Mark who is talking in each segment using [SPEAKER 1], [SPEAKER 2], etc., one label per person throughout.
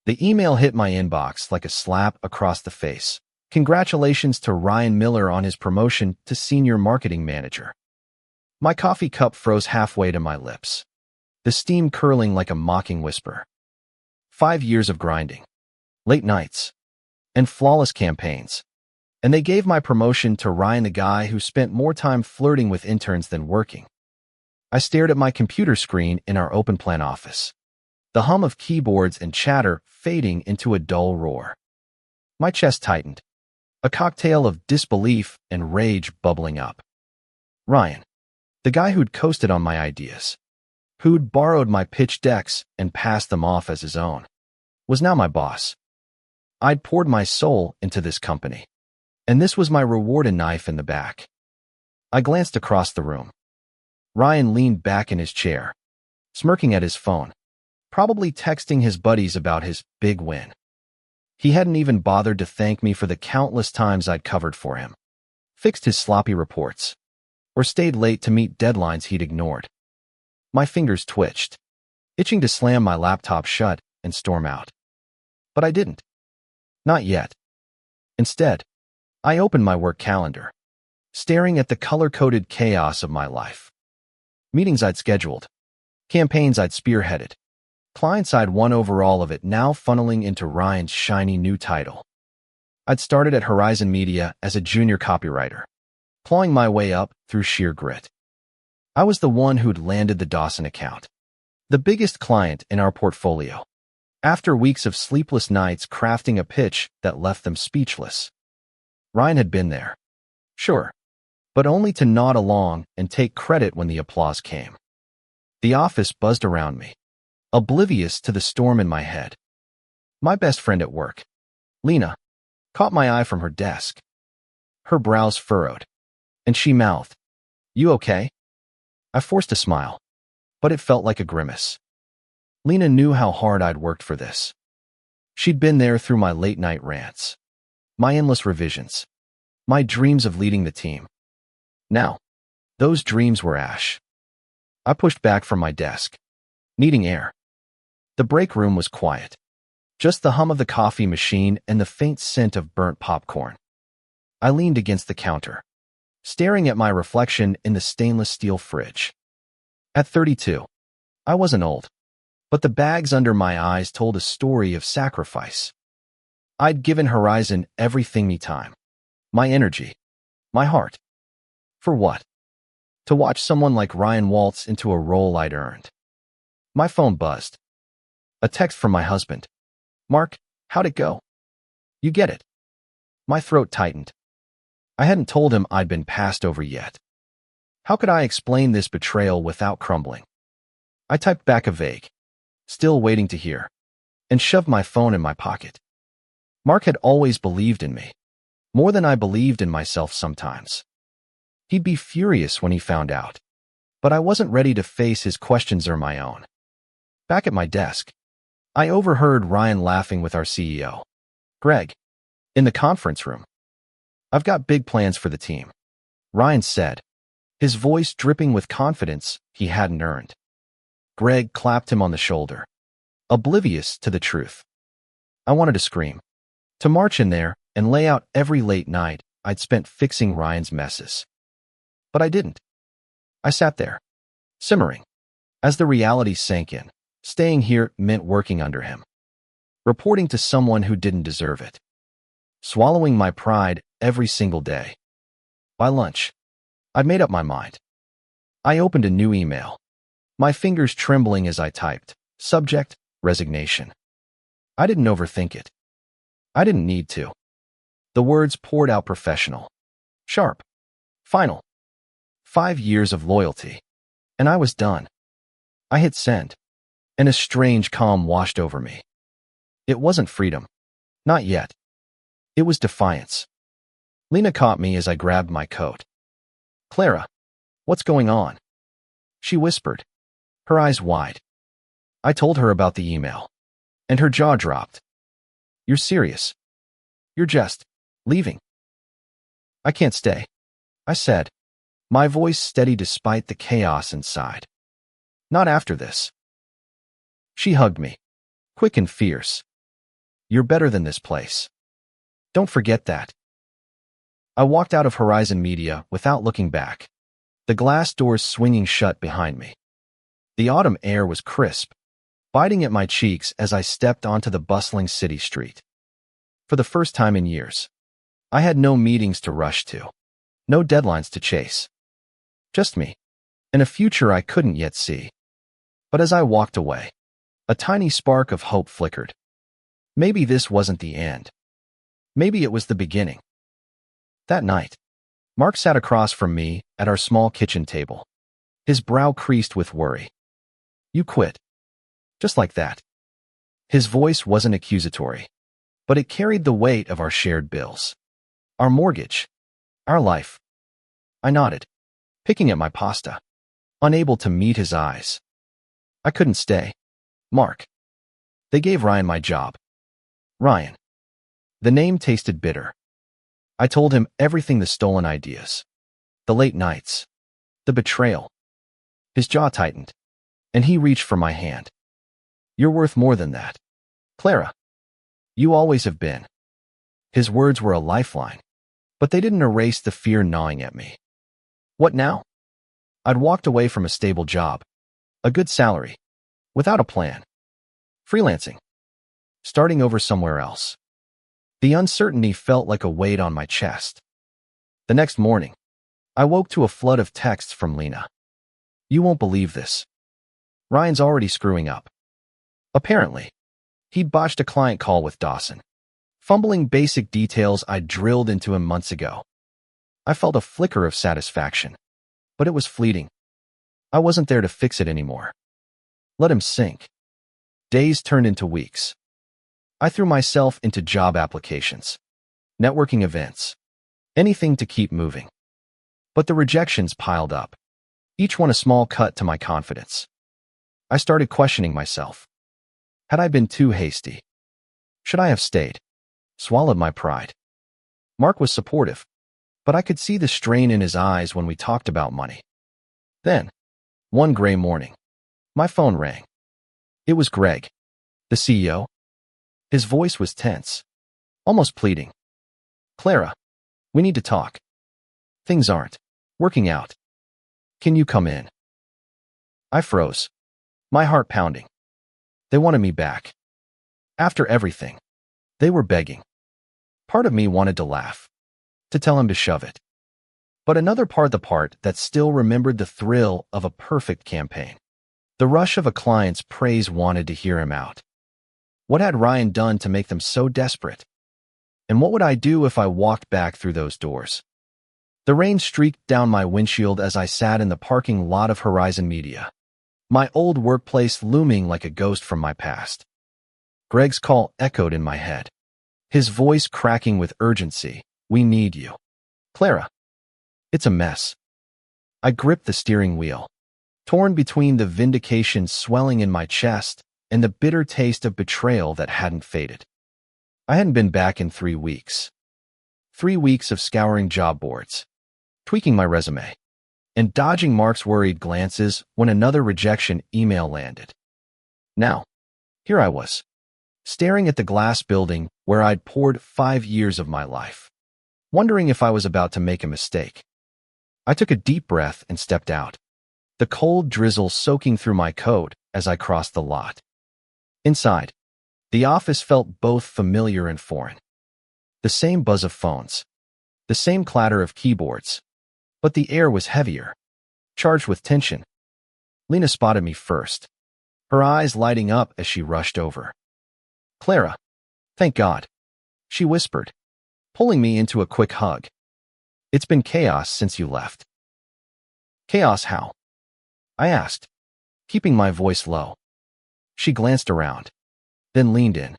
[SPEAKER 1] The email hit my inbox like a slap across the face. Congratulations to Ryan Miller on his promotion to senior marketing manager. My coffee cup froze halfway to my lips, the steam curling like a mocking whisper. 5 years of grinding, late nights, and flawless campaigns. And they gave my promotion to Ryan, the guy who spent more time flirting with interns than working. I stared at my computer screen in our open plan office, the hum of keyboards and chatter fading into a dull roar. My chest tightened, a cocktail of disbelief and rage bubbling up. Ryan, the guy who'd coasted on my ideas, who'd borrowed my pitch decks and passed them off as his own, was now my boss. I'd poured my soul into this company, and this was my reward, a knife in the back. I glanced across the room. Ryan leaned back in his chair, smirking at his phone, probably texting his buddies about his big win. He hadn't even bothered to thank me for the countless times I'd covered for him, fixed his sloppy reports, or stayed late to meet deadlines he'd ignored. My fingers twitched, itching to slam my laptop shut and storm out. But I didn't. Not yet. Instead, I opened my work calendar, staring at the color-coded chaos of my life. Meetings I'd scheduled, campaigns I'd spearheaded, clients I'd won over, all of it now funneling into Ryan's shiny new title. I'd started at Horizon Media as a junior copywriter, clawing my way up through sheer grit. I was the one who'd landed the Dawson account, the biggest client in our portfolio, after weeks of sleepless nights crafting a pitch that left them speechless. Ryan had been there, sure, but only to nod along and take credit when the applause came. The office buzzed around me, oblivious to the storm in my head. My best friend at work, Lena, caught my eye from her desk. Her brows furrowed, and she mouthed, "You okay?" I forced a smile, but it felt like a grimace. Lena knew how hard I'd worked for this. She'd been there through my late-night rants, my endless revisions, my dreams of leading the team. Now, those dreams were ash. I pushed back from my desk, needing air. The break room was quiet, just the hum of the coffee machine and the faint scent of burnt popcorn. I leaned against the counter, staring at my reflection in the stainless steel fridge. At 32, I wasn't old, but the bags under my eyes told a story of sacrifice. I'd given Horizon everything, me time, my energy, my heart. For what? To watch someone like Ryan waltz into a role I'd earned. My phone buzzed. A text from my husband. "Mark, how'd it go?" You get it. My throat tightened. I hadn't told him I'd been passed over yet. How could I explain this betrayal without crumbling? I typed back a vague, "Still waiting to hear," and shoved my phone in my pocket. Mark had always believed in me, more than I believed in myself sometimes. He'd be furious when he found out, but I wasn't ready to face his questions or my own. Back at my desk, I overheard Ryan laughing with our CEO, Greg, in the conference room. "I've got big plans for the team," Ryan said, his voice dripping with confidence he hadn't earned. Greg clapped him on the shoulder, oblivious to the truth. I wanted to scream, to march in there and lay out every late night I'd spent fixing Ryan's messes. But I didn't. I sat there, simmering, as the reality sank in. Staying here meant working under him, reporting to someone who didn't deserve it, swallowing my pride every single day. By lunch, I'd made up my mind. I opened a new email, my fingers trembling as I typed, subject, resignation. I didn't overthink it. I didn't need to. The words poured out professional, sharp, final. 5 years of loyalty, and I was done. I hit send, and a strange calm washed over me. It wasn't freedom. Not yet. It was defiance. Lena caught me as I grabbed my coat. "Clara, what's going on?" She whispered, her eyes wide. I told her about the email, and her jaw dropped. "You're serious? You're just leaving?" "I can't stay," I said, my voice steady despite the chaos inside. "Not after this." She hugged me, quick and fierce, You're better than this place. Don't forget that. I walked out of Horizon Media without looking back, the glass doors swinging shut behind me. The autumn air was crisp, biting at my cheeks as I stepped onto the bustling city street. For the first time in years, I had no meetings to rush to, no deadlines to chase. Just me, and a future I couldn't yet see. But as I walked away, a tiny spark of hope flickered. Maybe this wasn't the end. Maybe it was the beginning. That night, Mark sat across from me at our small kitchen table, his brow creased with worry. You quit. Just like that. His voice wasn't accusatory, but it carried the weight of our shared bills. Our mortgage. Our life. I nodded, picking at my pasta, unable to meet his eyes. I couldn't stay. Mark. They gave Ryan my job. Ryan. The name tasted bitter. I told him everything: the stolen ideas, the late nights, the betrayal. His jaw tightened, and he reached for my hand. You're worth more than that, Clara. You always have been. His words were a lifeline, but they didn't erase the fear gnawing at me. What now? I'd walked away from a stable job, a good salary, without a plan. Freelancing. Starting over somewhere else. The uncertainty felt like a weight on my chest. The next morning, I woke to a flood of texts from Lena. You won't believe this. Ryan's already screwing up. Apparently, he'd botched a client call with Dawson, fumbling basic details I'd drilled into him months ago. I felt a flicker of satisfaction, but it was fleeting. I wasn't there to fix it anymore. Let him sink. Days turned into weeks. I threw myself into job applications, networking events, anything to keep moving. But the rejections piled up, each one a small cut to my confidence. I started questioning myself. Had I been too hasty? Should I have stayed? Swallowed my pride. Mark was supportive, but I could see the strain in his eyes when we talked about money. Then, one gray morning, my phone rang. It was Greg, the CEO. His voice was tense, almost pleading. Clara, we need to talk. Things aren't working out. Can you come in? I froze, my heart pounding. They wanted me back. After everything, they were begging. Part of me wanted to laugh, to tell him to shove it. But another part, the part that still remembered the thrill of a perfect campaign, the rush of a client's praise, wanted to hear him out. What had Ryan done to make them so desperate? And what would I do if I walked back through those doors? The rain streaked down my windshield as I sat in the parking lot of Horizon Media, my old workplace looming like a ghost from my past. Greg's call echoed in my head, his voice cracking with urgency. We need you. Clara. It's a mess. I gripped the steering wheel, torn between the vindication swelling in my chest and the bitter taste of betrayal that hadn't faded. I hadn't been back in 3 weeks. 3 weeks of scouring job boards, tweaking my resume, and dodging Mark's worried glances when another rejection email landed. Now, here I was, staring at the glass building where I'd poured 5 years of my life, wondering if I was about to make a mistake. I took a deep breath and stepped out, the cold drizzle soaking through my coat as I crossed the lot. Inside, the office felt both familiar and foreign. The same buzz of phones, the same clatter of keyboards, but the air was heavier, charged with tension. Lena spotted me first, her eyes lighting up as she rushed over. Clara, thank God, she whispered, pulling me into a quick hug. It's been chaos since you left. Chaos how? I asked, keeping my voice low. She glanced around, then leaned in.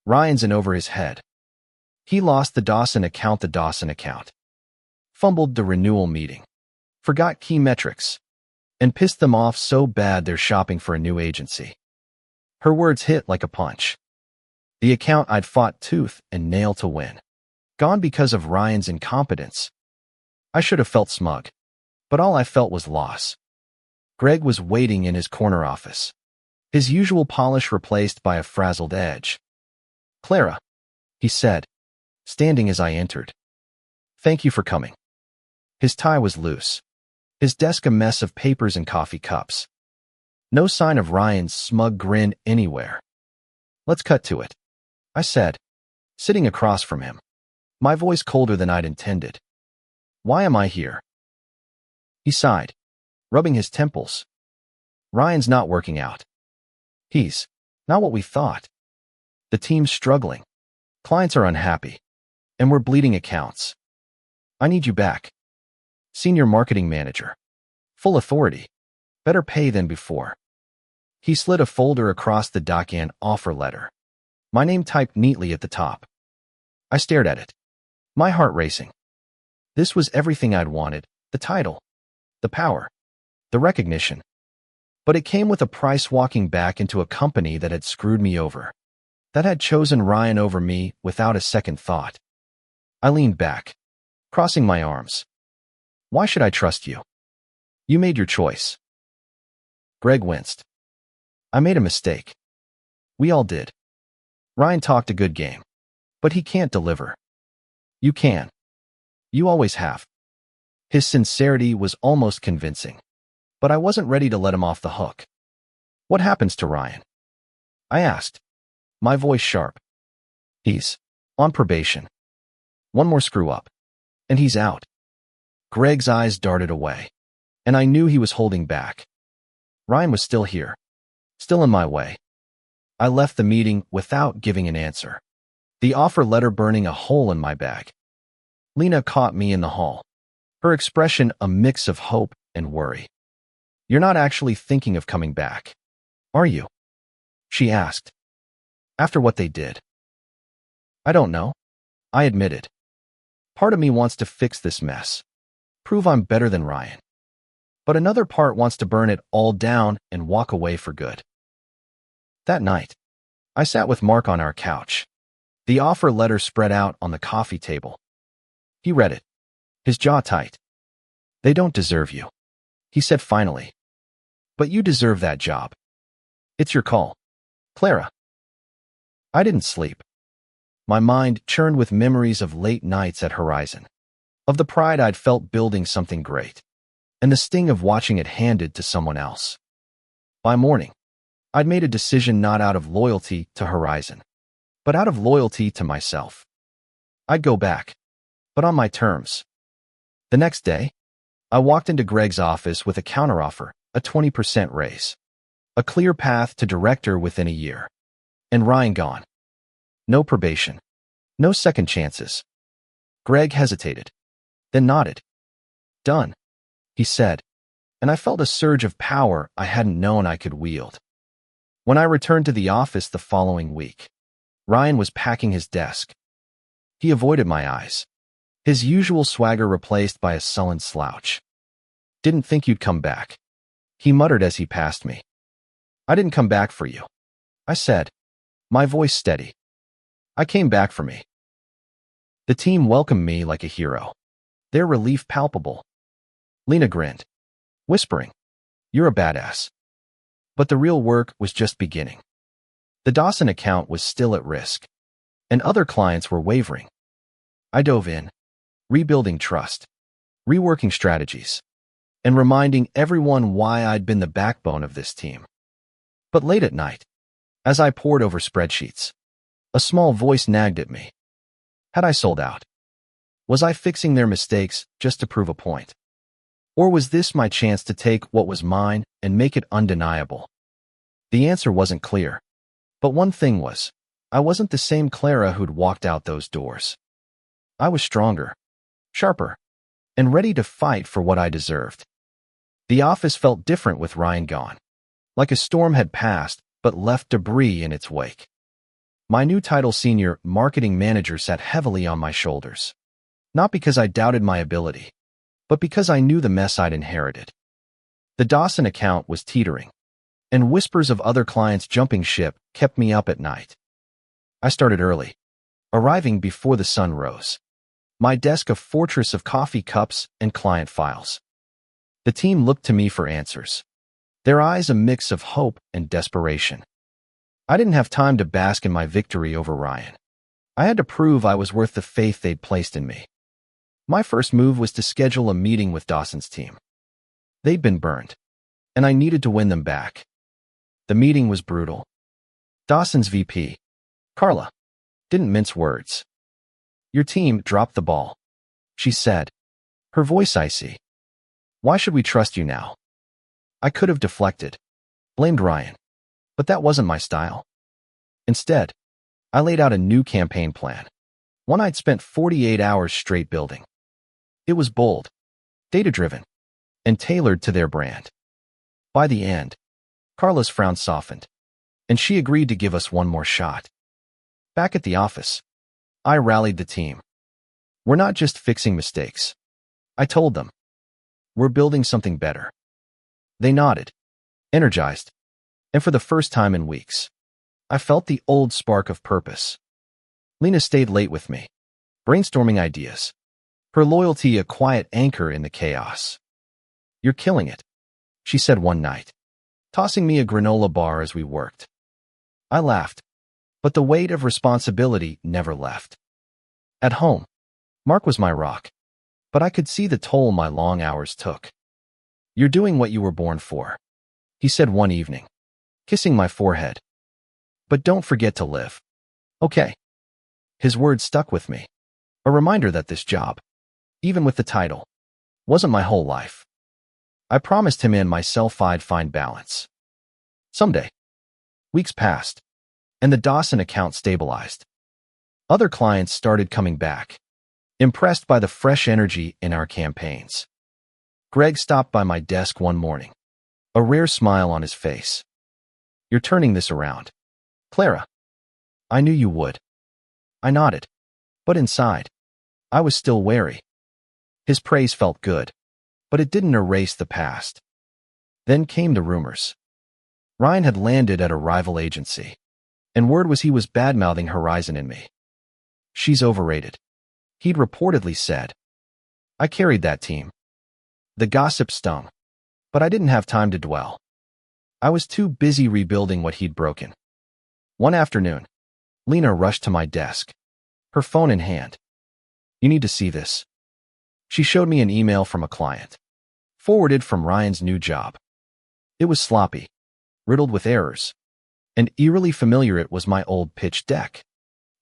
[SPEAKER 1] Ryan's in over his head. He lost the Dawson account, fumbled the renewal meeting, forgot key metrics, and pissed them off so bad they're shopping for a new agency. Her words hit like a punch. The account I'd fought tooth and nail to win, gone because of Ryan's incompetence. I should have felt smug, but all I felt was loss. Greg was waiting in his corner office, his usual polish replaced by a frazzled edge. Clara, he said, standing as I entered. Thank you for coming. His tie was loose, his desk a mess of papers and coffee cups. No sign of Ryan's smug grin anywhere. Let's cut to it, I said, sitting across from him, my voice colder than I'd intended. Why am I here? He sighed, rubbing his temples. Ryan's not working out. He's not what we thought. The team's struggling. Clients are unhappy. And we're bleeding accounts. I need you back. Senior marketing manager. Full authority. Better pay than before. He slid a folder across the document offer letter. My name typed neatly at the top. I stared at it, my heart racing. This was everything I'd wanted, the title, the power, the recognition. But it came with a price, walking back into a company that had screwed me over, that had chosen Ryan over me without a second thought. I leaned back, crossing my arms. Why should I trust you? You made your choice. Greg winced. I made a mistake. We all did. Ryan talked a good game, but he can't deliver. You can. You always have. His sincerity was almost convincing, but I wasn't ready to let him off the hook. What happens to Ryan? I asked, my voice sharp. He's on probation. One more screw up, and he's out. Greg's eyes darted away, and I knew he was holding back. Ryan was still here, still in my way. I left the meeting without giving an answer, the offer letter burning a hole in my bag. Lena caught me in the hall, her expression a mix of hope and worry. You're not actually thinking of coming back, are you? She asked. After what they did. I don't know, I admitted. Part of me wants to fix this mess, prove I'm better than Ryan. But another part wants to burn it all down and walk away for good. That night, I sat with Mark on our couch, the offer letter spread out on the coffee table. He read it, his jaw tight. They don't deserve you, he said finally. But you deserve that job. It's your call, Clara. I didn't sleep. My mind churned with memories of late nights at Horizon, of the pride I'd felt building something great, and the sting of watching it handed to someone else. By morning, I'd made a decision not out of loyalty to Horizon, but out of loyalty to myself. I'd go back, but on my terms. The next day, I walked into Greg's office with a counteroffer, a 20% raise, a clear path to director within a year, and Ryan gone. No probation, no second chances. Greg hesitated, then nodded. Done, he said, and I felt a surge of power I hadn't known I could wield. When I returned to the office the following week, Ryan was packing his desk. He avoided my eyes, his usual swagger replaced by a sullen slouch. Didn't think you'd come back, he muttered as he passed me. I didn't come back for you, I said, my voice steady. I came back for me. The team welcomed me like a hero, their relief palpable. Lena grinned, whispering, You're a badass. But the real work was just beginning. The Dawson account was still at risk, and other clients were wavering. I dove in, rebuilding trust, reworking strategies, and reminding everyone why I'd been the backbone of this team. But late at night, as I pored over spreadsheets, a small voice nagged at me. Had I sold out? Was I fixing their mistakes just to prove a point? Or was this my chance to take what was mine and make it undeniable? The answer wasn't clear, but one thing was, I wasn't the same Clara who'd walked out those doors. I was stronger, sharper, and ready to fight for what I deserved. The office felt different with Ryan gone, like a storm had passed but left debris in its wake. My new title, Senior Marketing Manager, sat heavily on my shoulders, not because I doubted my ability, but because I knew the mess I'd inherited. The Dawson account was teetering, and whispers of other clients jumping ship kept me up at night. I started early, arriving before the sun rose, my desk a fortress of coffee cups and client files. The team looked to me for answers, their eyes a mix of hope and desperation. I didn't have time to bask in my victory over Ryan. I had to prove I was worth the faith they'd placed in me. My first move was to schedule a meeting with Dawson's team. They'd been burned, and I needed to win them back. The meeting was brutal. Dawson's VP, Carla, didn't mince words. "Your team dropped the ball," she said, her voice icy. "Why should we trust you now?" I could have deflected, blamed Ryan, but that wasn't my style. Instead, I laid out a new campaign plan, one I'd spent 48 hours straight building. It was bold, data-driven, and tailored to their brand. By the end, Carla's frown softened, and she agreed to give us one more shot. Back at the office, I rallied the team. "We're not just fixing mistakes," I told them. "We're building something better." They nodded, energized, and for the first time in weeks, I felt the old spark of purpose. Lena stayed late with me, brainstorming ideas, her loyalty a quiet anchor in the chaos. "You're killing it," she said one night, tossing me a granola bar as we worked. I laughed, but the weight of responsibility never left. At home, Mark was my rock, but I could see the toll my long hours took. "You're doing what you were born for," he said one evening, kissing my forehead. "But don't forget to live. Okay?" His words stuck with me, a reminder that this job, even with the title, wasn't my whole life. I promised him and myself I'd find balance. Someday. Weeks passed, and the Dawson account stabilized. Other clients started coming back, impressed by the fresh energy in our campaigns. Greg stopped by my desk one morning, a rare smile on his face. "You're turning this around, Clara." "I knew you would." I nodded, but inside, I was still wary. His praise felt good, but it didn't erase the past. Then came the rumors. Ryan had landed at a rival agency, and word was he was bad-mouthing Horizon and me. "She's overrated," he'd reportedly said. I carried that team. The gossip stung, but I didn't have time to dwell. I was too busy rebuilding what he'd broken. One afternoon, Lena rushed to my desk, her phone in hand. "You need to see this." She showed me an email from a client, forwarded from Ryan's new job. It was sloppy, riddled with errors, and eerily familiar. It was my old pitch deck,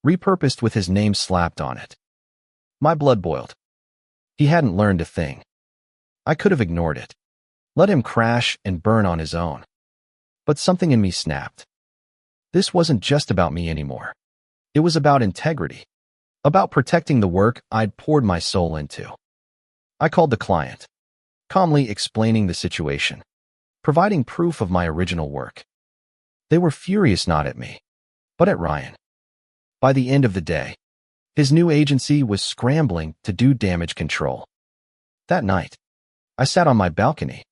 [SPEAKER 1] repurposed with his name slapped on it. My blood boiled. He hadn't learned a thing. I could have ignored it, let him crash and burn on his own. But something in me snapped. This wasn't just about me anymore. It was about integrity, about protecting the work I'd poured my soul into. I called the client, calmly explaining the situation, providing proof of my original work. They were furious not at me, but at Ryan. By the end of the day, his new agency was scrambling to do damage control. That night, I sat on my balcony,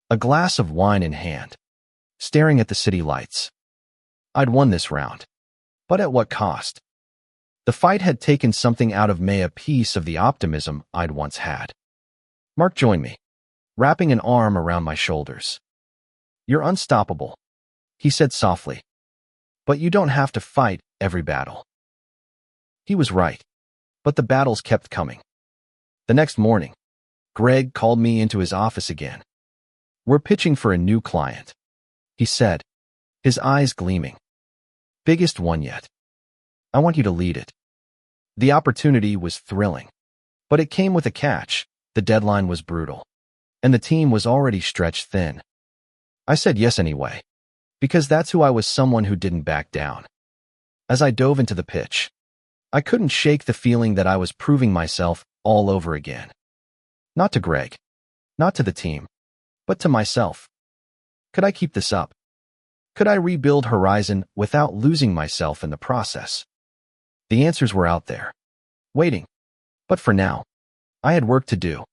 [SPEAKER 1] a glass of wine in hand, staring at the city lights. I'd won this round, but at what cost? The fight had taken something out of me, a piece of the optimism I'd once had. Mark joined me, wrapping an arm around my shoulders. "You're unstoppable," he said softly, "but you don't have to fight every battle." He was right, but the battles kept coming. The next morning, Greg called me into his office again. "We're pitching for a new client," he said, his eyes gleaming. "Biggest one yet. I want you to lead it." The opportunity was thrilling, but it came with a catch. The deadline was brutal, and the team was already stretched thin. I said yes anyway, because that's who I was, someone who didn't back down. As I dove into the pitch, I couldn't shake the feeling that I was proving myself all over again. Not to Greg, not to the team, but to myself. Could I keep this up? Could I rebuild Horizon without losing myself in the process? The answers were out there, waiting. But for now, I had work to do.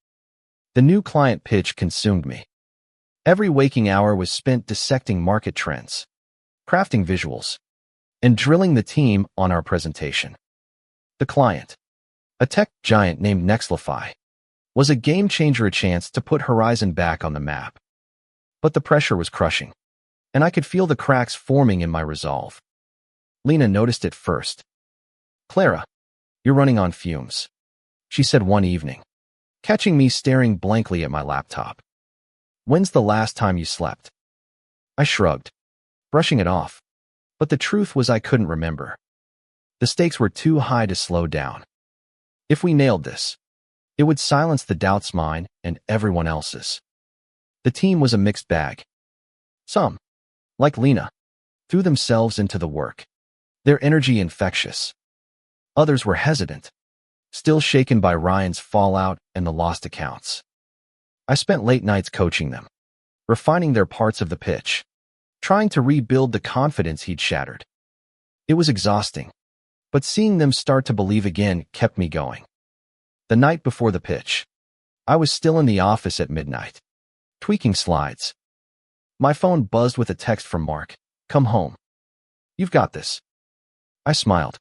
[SPEAKER 1] The new client pitch consumed me. Every waking hour was spent dissecting market trends, crafting visuals, and drilling the team on our presentation. The client, a tech giant named Nextlify, was a game changer, a chance to put Horizon back on the map. But the pressure was crushing, and I could feel the cracks forming in my resolve. Lena noticed it first. "Clara, you're running on fumes," she said one evening, catching me staring blankly at my laptop. "When's the last time you slept?" I shrugged, brushing it off, but the truth was I couldn't remember. The stakes were too high to slow down. If we nailed this, it would silence the doubts mine and everyone else's. The team was a mixed bag. Some, like Lena, threw themselves into the work, their energy infectious. Others were hesitant, still shaken by Ryan's fallout and the lost accounts. I spent late nights coaching them, refining their parts of the pitch, trying to rebuild the confidence he'd shattered. It was exhausting, but seeing them start to believe again kept me going. The night before the pitch, I was still in the office at midnight, tweaking slides. My phone buzzed with a text from Mark. "Come home. You've got this." I smiled,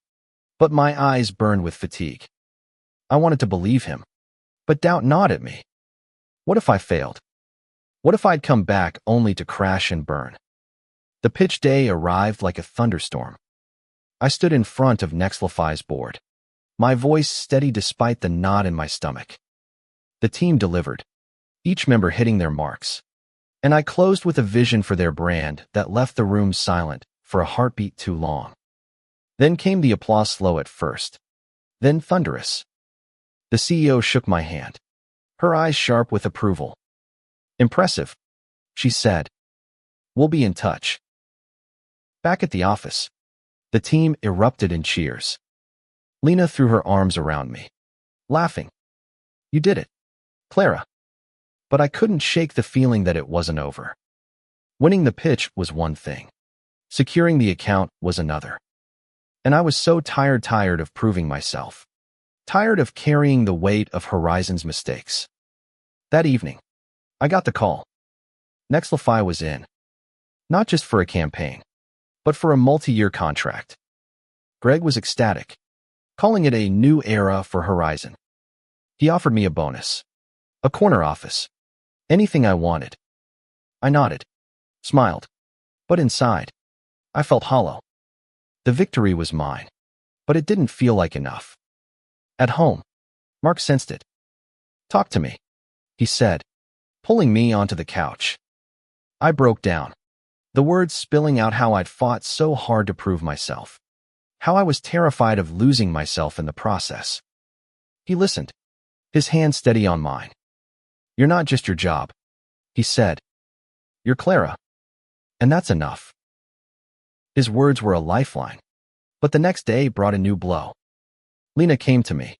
[SPEAKER 1] but my eyes burned with fatigue. I wanted to believe him, but doubt gnawed at me. What if I failed? What if I'd come back only to crash and burn? The pitch day arrived like a thunderstorm. I stood in front of Nexlify's board, my voice steady despite the knot in my stomach. The team delivered, each member hitting their marks, and I closed with a vision for their brand that left the room silent for a heartbeat too long. Then came the applause, slow at first, then thunderous. The CEO shook my hand, her eyes sharp with approval. "Impressive," she said. "We'll be in touch." Back at the office, the team erupted in cheers. Lena threw her arms around me, laughing. "You did it, Clara." But I couldn't shake the feeling that it wasn't over. Winning the pitch was one thing. Securing the account was another. And I was so tired of proving myself. Tired of carrying the weight of Horizon's mistakes. That evening, I got the call. Nexlify was in. Not just for a campaign, but for a multi-year contract. Greg was ecstatic, calling it a new era for Horizon. He offered me a bonus, a corner office, anything I wanted. I nodded, smiled, but inside, I felt hollow. The victory was mine, but it didn't feel like enough. At home, Mark sensed it. "Talk to me," he said, pulling me onto the couch. I broke down, the words spilling out how I'd fought so hard to prove myself, how I was terrified of losing myself in the process. He listened, his hand steady on mine. "You're not just your job," he said. "You're Clara, and that's enough." His words were a lifeline, but the next day brought a new blow. Lena came to me,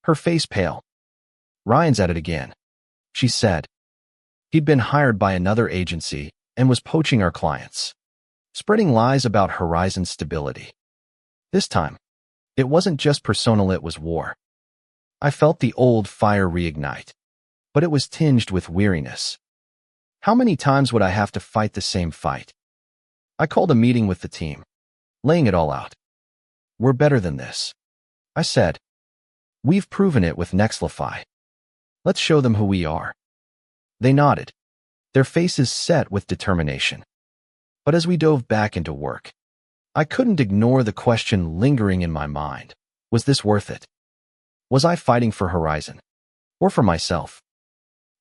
[SPEAKER 1] her face pale. "Ryan's at it again," she said. He'd been hired by another agency and was poaching our clients, spreading lies about Horizon's stability. This time, it wasn't just personal, it was war. I felt the old fire reignite, but it was tinged with weariness. How many times would I have to fight the same fight? I called a meeting with the team, laying it all out. "We're better than this," I said. "We've proven it with Nexlify. Let's show them who we are." They nodded, their faces set with determination. But as we dove back into work, I couldn't ignore the question lingering in my mind. Was this worth it? Was I fighting for Horizon, or for myself?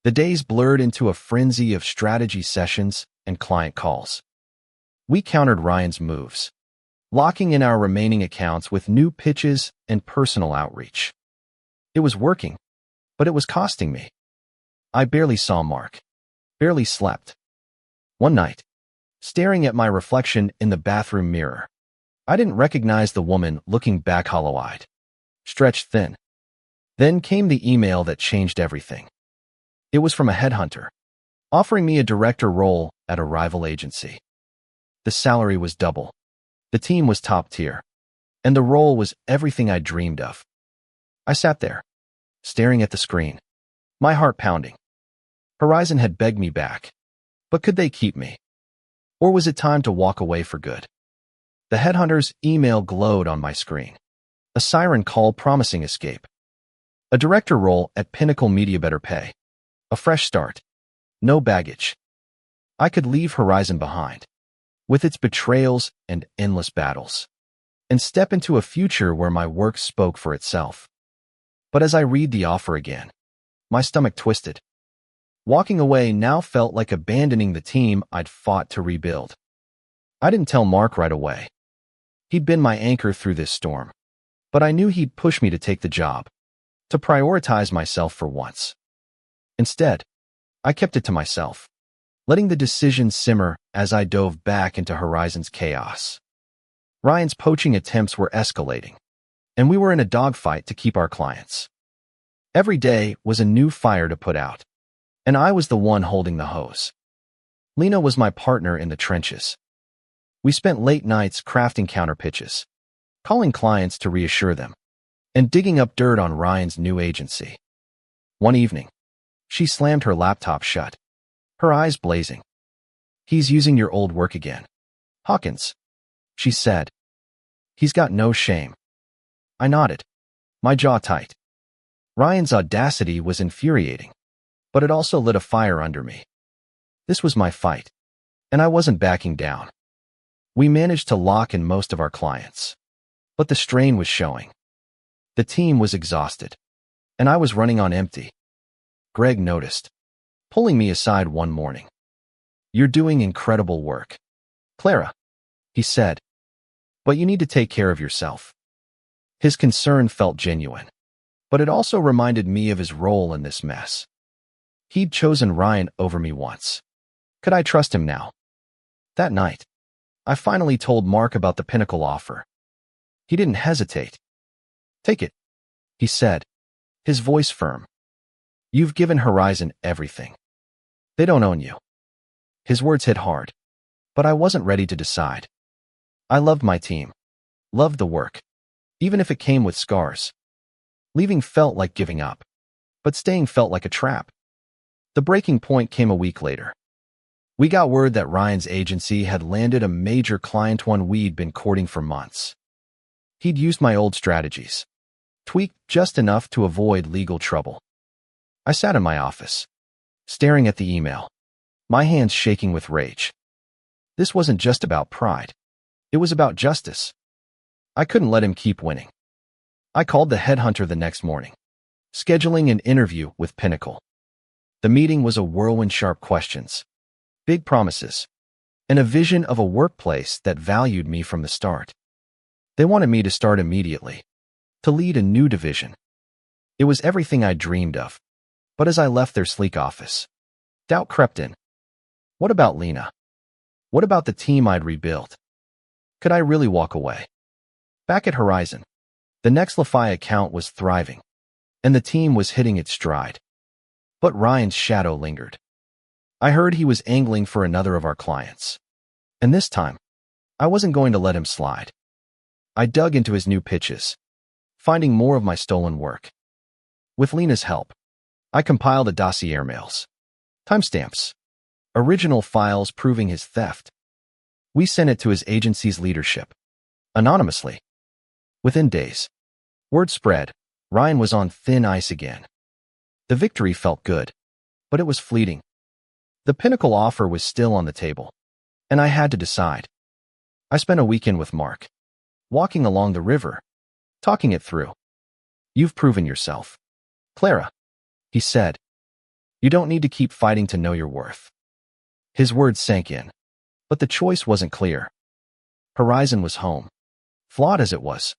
[SPEAKER 1] The days blurred into a frenzy of strategy sessions and client calls. We countered Ryan's moves, locking in our remaining accounts with new pitches and personal outreach. It was working, but it was costing me. I barely saw Mark, barely slept. One night, staring at my reflection in the bathroom mirror, I didn't recognize the woman looking back hollow-eyed, stretched thin. Then came the email that changed everything. It was from a headhunter, offering me a director role at a rival agency. The salary was double, the team was top tier, and the role was everything I dreamed of. I sat there, staring at the screen, my heart pounding. Horizon had begged me back, but could they keep me? Or was it time to walk away for good? The headhunter's email glowed on my screen, a siren call promising escape. A director role at Pinnacle Media, better pay, a fresh start, no baggage. I could leave Horizon behind, with its betrayals and endless battles. and step into a future where my work spoke for itself. But as I read the offer again, my stomach twisted. Walking away now felt like abandoning the team I'd fought to rebuild. I didn't tell Mark right away. He'd been my anchor through this storm. But I knew he'd push me to take the job, to prioritize myself for once. Instead, I kept it to myself, letting the decision simmer as I dove back into Horizon's chaos. Ryan's poaching attempts were escalating, and we were in a dogfight to keep our clients. Every day was a new fire to put out, and I was the one holding the hose. Lena was my partner in the trenches. We spent late nights crafting counterpitches, calling clients to reassure them, and digging up dirt on Ryan's new agency. One evening, she slammed her laptop shut, her eyes blazing. "He's using your old work again, Hawkins," she said. "He's got no shame." I nodded, my jaw tight. Ryan's audacity was infuriating, but it also lit a fire under me. This was my fight, and I wasn't backing down. We managed to lock in most of our clients, but the strain was showing. The team was exhausted, and I was running on empty. Greg noticed, pulling me aside one morning. "You're doing incredible work, Clara," he said, "but you need to take care of yourself." His concern felt genuine, but it also reminded me of his role in this mess. He'd chosen Ryan over me once. Could I trust him now? That night, I finally told Mark about the Pinnacle offer. He didn't hesitate. "Take it," he said, his voice firm. "You've given Horizon everything. They don't own you." His words hit hard, but I wasn't ready to decide. I loved my team, loved the work, even if it came with scars. Leaving felt like giving up, but staying felt like a trap. The breaking point came a week later. We got word that Ryan's agency had landed a major client, one we'd been courting for months. He'd used my old strategies, tweaked just enough to avoid legal trouble. I sat in my office, staring at the email, my hands shaking with rage. This wasn't just about pride. It was about justice. I couldn't let him keep winning. I called the headhunter the next morning, scheduling an interview with Pinnacle. The meeting was a whirlwind, sharp questions, big promises, and a vision of a workplace that valued me from the start. They wanted me to start immediately, to lead a new division. It was everything I dreamed of. But as I left their sleek office, doubt crept in. What about Lena? What about the team I'd rebuilt? Could I really walk away? Back at Horizon, the Next Lafay account was thriving, and the team was hitting its stride. But Ryan's shadow lingered. I heard he was angling for another of our clients. And this time, I wasn't going to let him slide. I dug into his new pitches, finding more of my stolen work. With Lena's help, I compiled a dossier, mails, timestamps, original files proving his theft. We sent it to his agency's leadership, anonymously. Within days, word spread, Ryan was on thin ice again. The victory felt good, but it was fleeting. The Pinnacle offer was still on the table, and I had to decide. I spent a weekend with Mark, walking along the river, talking it through. "You've proven yourself, Clara," he said. "You don't need to keep fighting to know your worth." His words sank in, but the choice wasn't clear. Horizon was home, flawed as it was.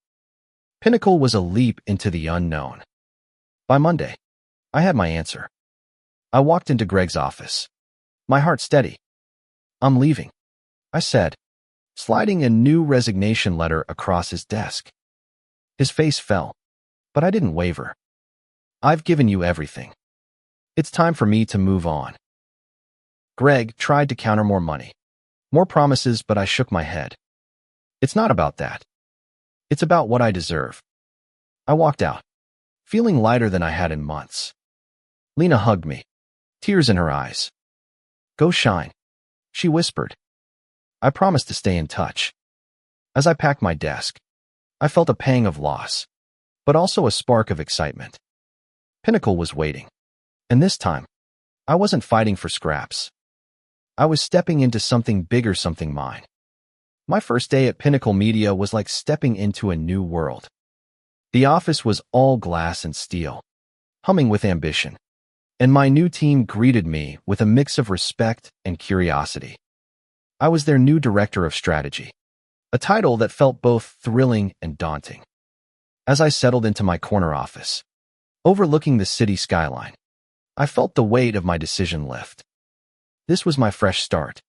[SPEAKER 1] Pinnacle was a leap into the unknown. By Monday, I had my answer. I walked into Greg's office, my heart steady. "I'm leaving," I said, sliding a new resignation letter across his desk. His face fell, but I didn't waver. "I've given you everything. It's time for me to move on." Greg tried to counter more money, more promises, but I shook my head. "It's not about that. It's about what I deserve." I walked out, feeling lighter than I had in months. Lena hugged me, tears in her eyes. "Go shine," she whispered. I promised to stay in touch. As I packed my desk, I felt a pang of loss, but also a spark of excitement. Pinnacle was waiting, and this time, I wasn't fighting for scraps. I was stepping into something bigger, something mine. My first day at Pinnacle Media was like stepping into a new world. The office was all glass and steel, humming with ambition, and my new team greeted me with a mix of respect and curiosity. I was their new director of strategy, a title that felt both thrilling and daunting. As I settled into my corner office, overlooking the city skyline, I felt the weight of my decision lift. This was my fresh start.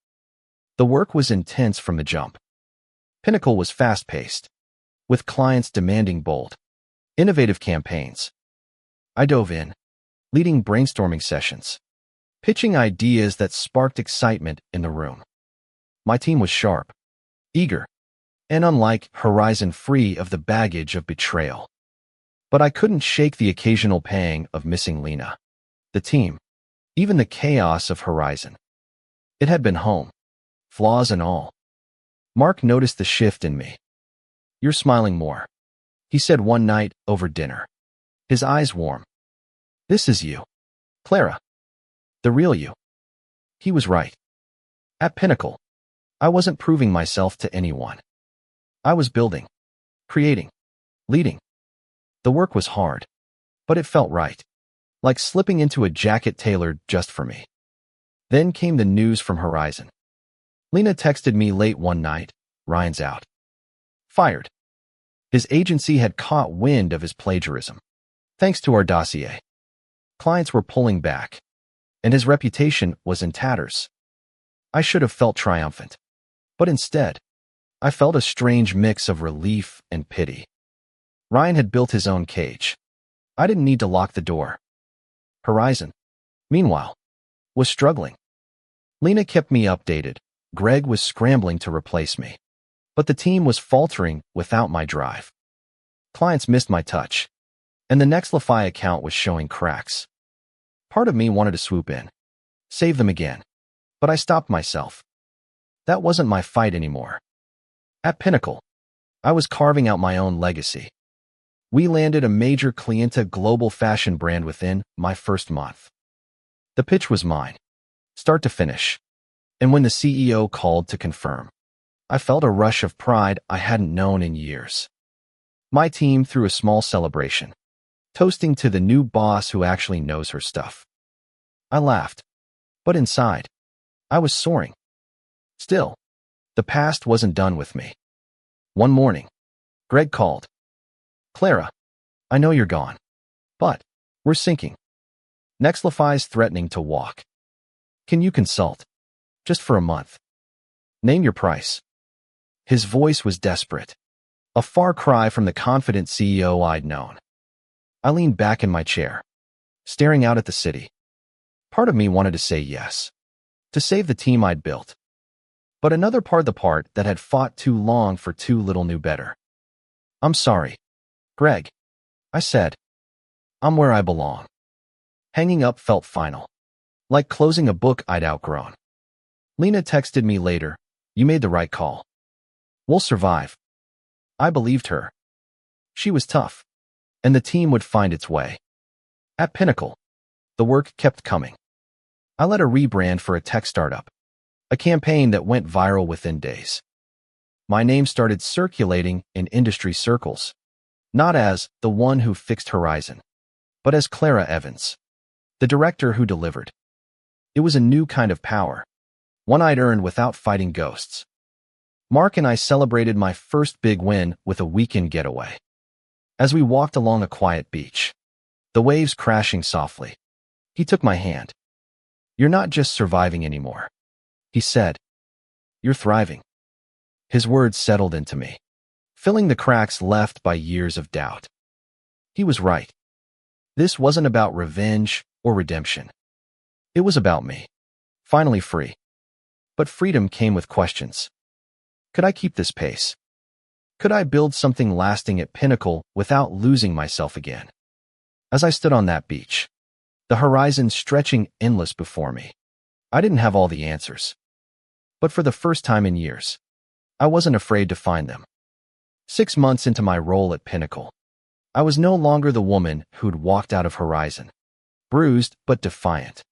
[SPEAKER 1] The work was intense from the jump. Pinnacle was fast-paced, with clients demanding bold, innovative campaigns. I dove in, leading brainstorming sessions, pitching ideas that sparked excitement in the room. My team was sharp, eager, and unlike Horizon, free of the baggage of betrayal. But I couldn't shake the occasional pang of missing Lena, the team, even the chaos of Horizon. It had been home, flaws and all. Mark noticed the shift in me. "You're smiling more," he said one night over dinner, his eyes warm. "This is you, Clara. The real you." He was right. At Pinnacle, I wasn't proving myself to anyone. I was building, creating, leading. The work was hard, but it felt right, like slipping into a jacket tailored just for me. Then came the news from Horizon. Lena texted me late one night, "Ryan's out. Fired." His agency had caught wind of his plagiarism. Thanks to our dossier, clients were pulling back, and his reputation was in tatters. I should have felt triumphant, but instead, I felt a strange mix of relief and pity. Ryan had built his own cage. I didn't need to lock the door. Horizon, meanwhile, was struggling. Lena kept me updated. Greg was scrambling to replace me, but the team was faltering without my drive. Clients missed my touch, and the Nextlify account was showing cracks. Part of me wanted to swoop in, save them again, but I stopped myself. That wasn't my fight anymore. At Pinnacle, I was carving out my own legacy. We landed a major Clienta global fashion brand within my first month. The pitch was mine, start to finish. And when the CEO called to confirm, I felt a rush of pride I hadn't known in years. My team threw a small celebration, toasting to the new boss who actually knows her stuff. I laughed, but inside, I was soaring. Still, the past wasn't done with me. One morning, Greg called. "Clara, I know you're gone, but we're sinking. Nextlify's threatening to walk. Can you consult? Just for a month. Name your price." His voice was desperate, a far cry from the confident CEO I'd known. I leaned back in my chair, staring out at the city. Part of me wanted to say yes, to save the team I'd built. But another part, the part that had fought too long for too little, knew better. "I'm sorry, Greg," I said. "I'm where I belong." Hanging up felt final, like closing a book I'd outgrown. Lena texted me later, "You made the right call. We'll survive." I believed her. She was tough, and the team would find its way. At Pinnacle, the work kept coming. I led a rebrand for a tech startup, a campaign that went viral within days. My name started circulating in industry circles, not as the one who fixed Horizon, but as Clara Evans, the director who delivered. It was a new kind of power, one I'd earned without fighting ghosts. Mark and I celebrated my first big win with a weekend getaway. As we walked along a quiet beach, the waves crashing softly, he took my hand. "You're not just surviving anymore," he said. "You're thriving." His words settled into me, filling the cracks left by years of doubt. He was right. This wasn't about revenge or redemption. It was about me, finally free. But freedom came with questions. Could I keep this pace? Could I build something lasting at Pinnacle without losing myself again? As I stood on that beach, the horizon stretching endless before me, I didn't have all the answers. But for the first time in years, I wasn't afraid to find them. 6 months into my role at Pinnacle, I was no longer the woman who'd walked out of Horizon, bruised but defiant.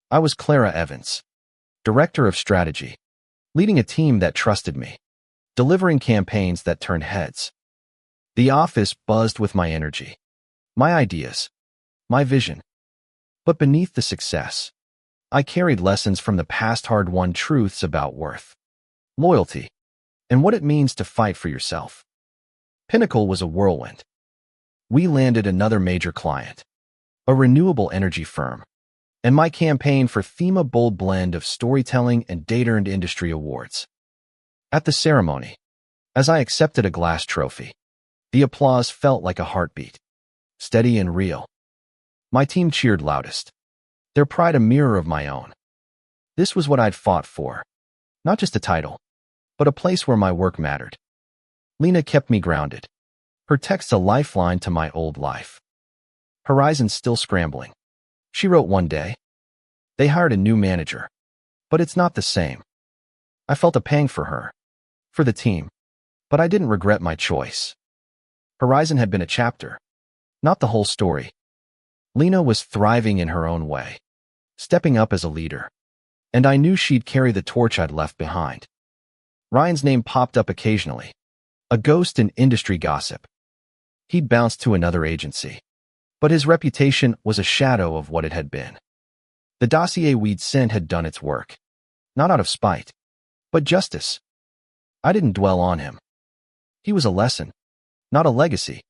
[SPEAKER 1] I was Clara Evans, Director of Strategy, leading a team that trusted me, delivering campaigns that turned heads. The office buzzed with my energy, my ideas, my vision. But beneath the success, I carried lessons from the past hard-won truths about worth, loyalty, and what it means to fight for yourself. Pinnacle was a whirlwind. We landed another major client, a renewable energy firm, and my campaign for thema bold blend of storytelling and data earned industry awards. At the ceremony, as I accepted a glass trophy, the applause felt like a heartbeat, steady and real. My team cheered loudest, their pride a mirror of my own. This was what I'd fought for, not just a title, but a place where my work mattered. Lena kept me grounded, her text a lifeline to my old life. Horizon's still scrambling. She wrote one day. They hired a new manager, but it's not the same. I felt a pang for her, for the team, but I didn't regret my choice. Horizon had been a chapter, not the whole story. Lena was thriving in her own way, stepping up as a leader, and I knew she'd carry the torch I'd left behind. Ryan's name popped up occasionally, a ghost in industry gossip. He'd bounced to another agency, but his reputation was a shadow of what it had been. The dossier we'd sent had done its work, not out of spite, but justice. I didn't dwell on him. He was a lesson, not a legacy.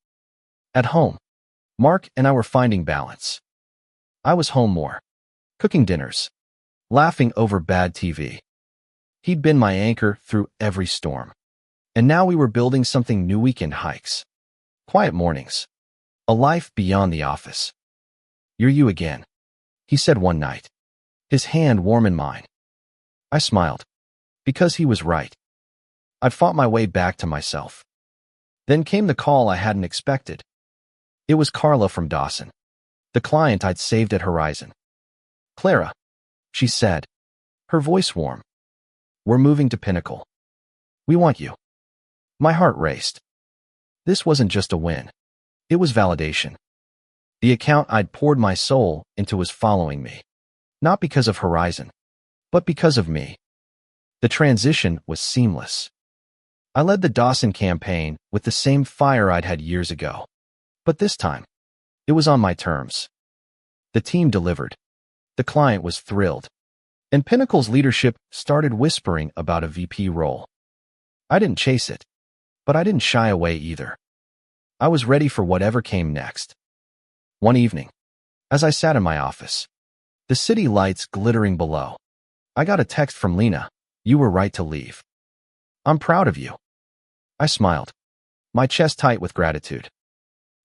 [SPEAKER 1] At home, Mark and I were finding balance. I was home more, cooking dinners, laughing over bad TV. He'd been my anchor through every storm. And now we were building something new: weekend hikes, quiet mornings, a life beyond the office. "You're you again," he said one night, his hand warm in mine. I smiled, because he was right. I'd fought my way back to myself. Then came the call I hadn't expected. It was Carla from Dawson, the client I'd saved at Horizon. "Clara," she said, her voice warm. "We're moving to Pinnacle. We want you." My heart raced. This wasn't just a win. It was validation. The account I'd poured my soul into was following me, not because of Horizon, but because of me. The transition was seamless. I led the Dawson campaign with the same fire I'd had years ago. But this time, it was on my terms. The team delivered. The client was thrilled. And Pinnacle's leadership started whispering about a VP role. I didn't chase it, but I didn't shy away either. I was ready for whatever came next. One evening, as I sat in my office, the city lights glittering below, I got a text from Lena. "You were right to leave. I'm proud of you." I smiled, my chest tight with gratitude.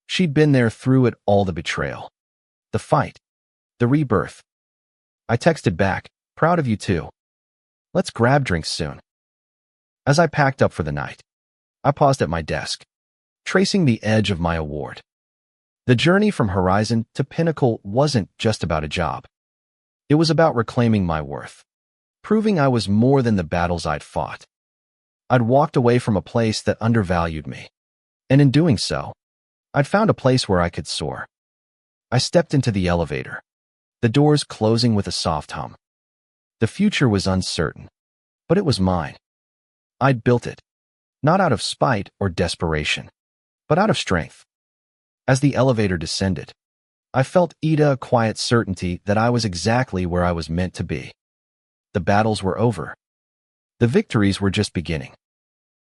[SPEAKER 1] She'd been there through it all: the betrayal, the fight, the rebirth. I texted back, "Proud of you too. Let's grab drinks soon." As I packed up for the night, I paused at my desk, tracing the edge of my award. The journey from Horizon to Pinnacle wasn't just about a job. It was about reclaiming my worth, proving I was more than the battles I'd fought. I'd walked away from a place that undervalued me, and in doing so, I'd found a place where I could soar. I stepped into the elevator, the doors closing with a soft hum. The future was uncertain, but it was mine. I'd built it, not out of spite or desperation, but out of strength. As the elevator descended, I felt a quiet certainty that I was exactly where I was meant to be. The battles were over. The victories were just beginning.